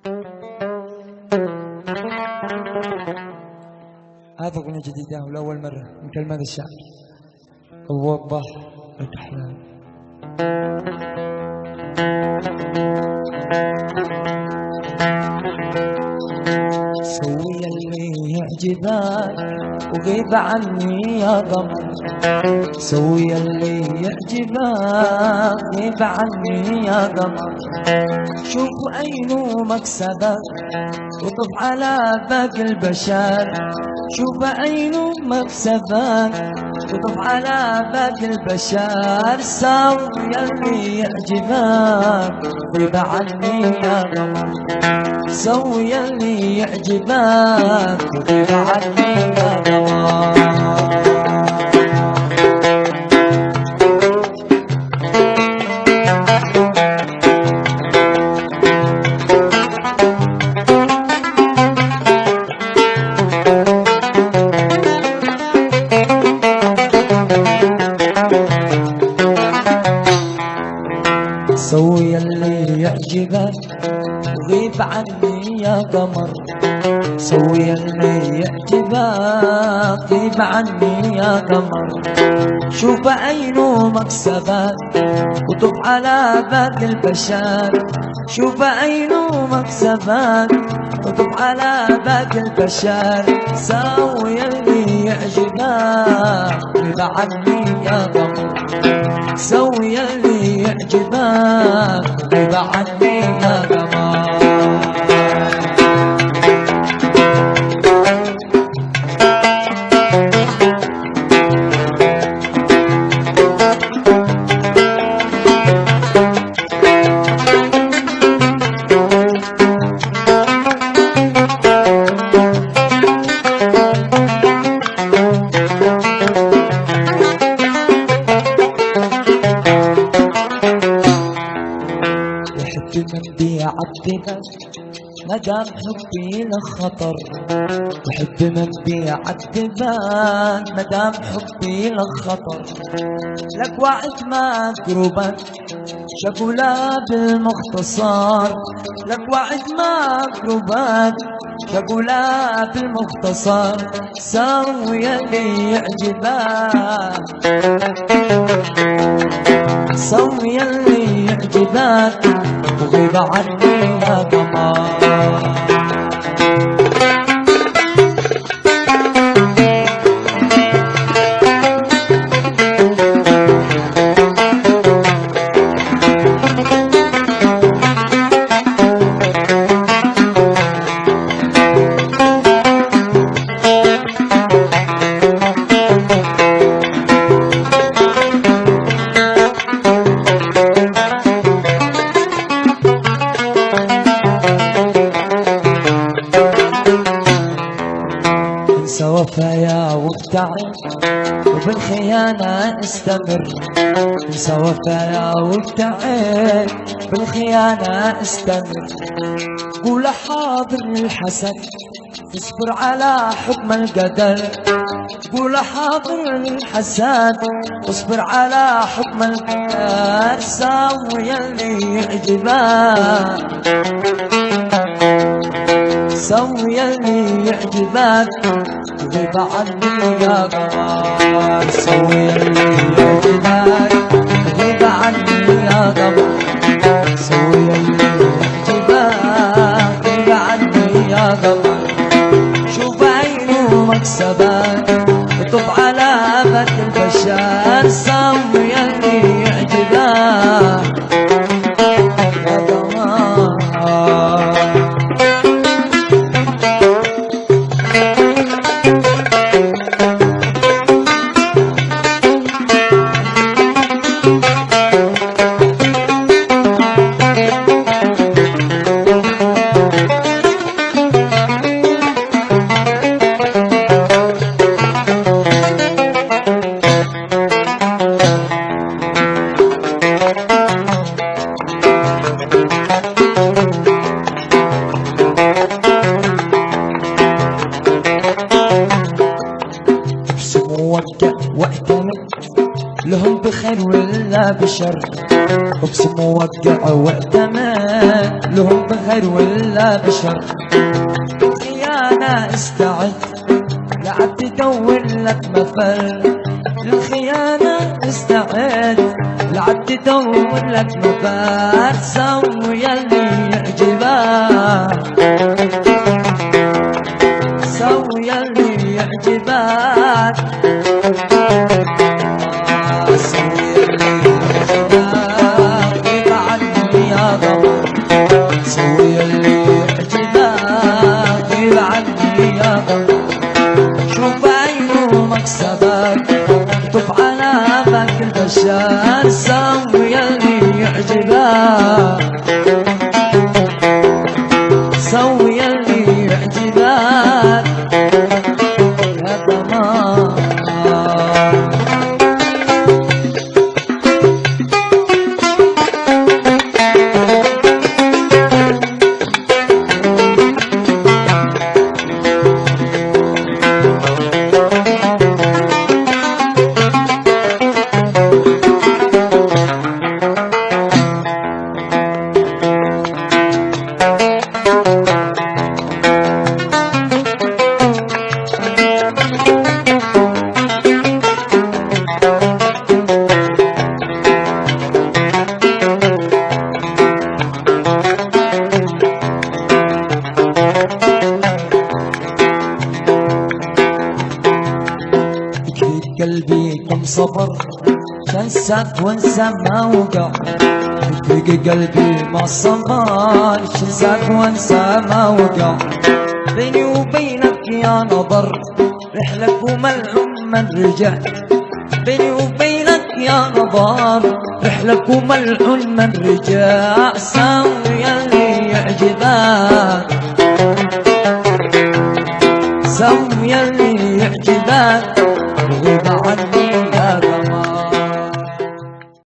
هذا أغنية جديدة ولأول مرة من كلمات الشعر وضح الأحلام. سوي اللي يعجبك وغيب عني يا قمر، سوي اللي يعجبك غيب عني يا قمر، شوف أين مكسبك وطف على باقي البشر، شوف أين مكسبك وطف على باقي البشر، سوي اللي يعجبك غيب عني يا قمر، سوي اللي يعجبك وغيب عني يا قمر. سوي اللي يعجبك وغيب عني يا قمر، سوي اللي يعجبك غيب عني يا قمر، شوف أين مكسبك وطف على باقي البشر، شوف أين مكسبك وطف على باقي البشر، سوي اللي يعجبك غيب عني يا قمر، سوي اللي يعجبك غيب عني يا قمر. من بيعذبك مدام حبي له خطر، بحب من بيعذبك مدام حبي له خطر، لك وعد ما قربك شغولة بالمختصر، لك وعد ما قربك شغولة بالمختصر، سوي اللي يعجبك سوي اللي يعجبك وغيب عني يا قمر. انسى وفايا وابتعد وبالخيانة استمر، انسى وفايا وابتعد بالخيانة استمر، قول حاضر الحسن اصبر على حكم القدر، قول حاضر الحسن اصبر على حكم القدر، سوي اللي يعجبك سوي اللي يعجبك وغيب عني يا قمر، سوي اللي يعجبك وغيب عني يا قمر، سوي اللي يعجبك وغيب عني يا قمر، شوف عين مكسبك وطف على باقي البشر، سوي اللي يعجبك يا قمر. موجه واعتمد لهم بخير ولا بشر، ابسم ووقع واعتمد لهم بخير ولا بشر. خيانة استعد لعب تدور لك مفر. الخيانة استعد لعب تدور لك مفر. سوي يلي يعجبك، سوي يلي يعجبك، سوي يلي يعجبك غيب عني يا قمر. سوي يلي يعجبك غيب عني يا قمر. شوف عينه مكسبك طب على فك البشر. سوي يلي يعجبك، سوي يلي يعجبك يا قمر. قلبي كم صبر شنسك وانسى ما وقع. يدق قلبي ما صبر شنسك وانسى ما وقع. بيني وبينك يا نظر رحلك وملعون من رجع. بيني وبينك يا نظر رحلك وملعون من رجع. سوي يلي يعجبك، سوي يلي يعجبك وغيب عني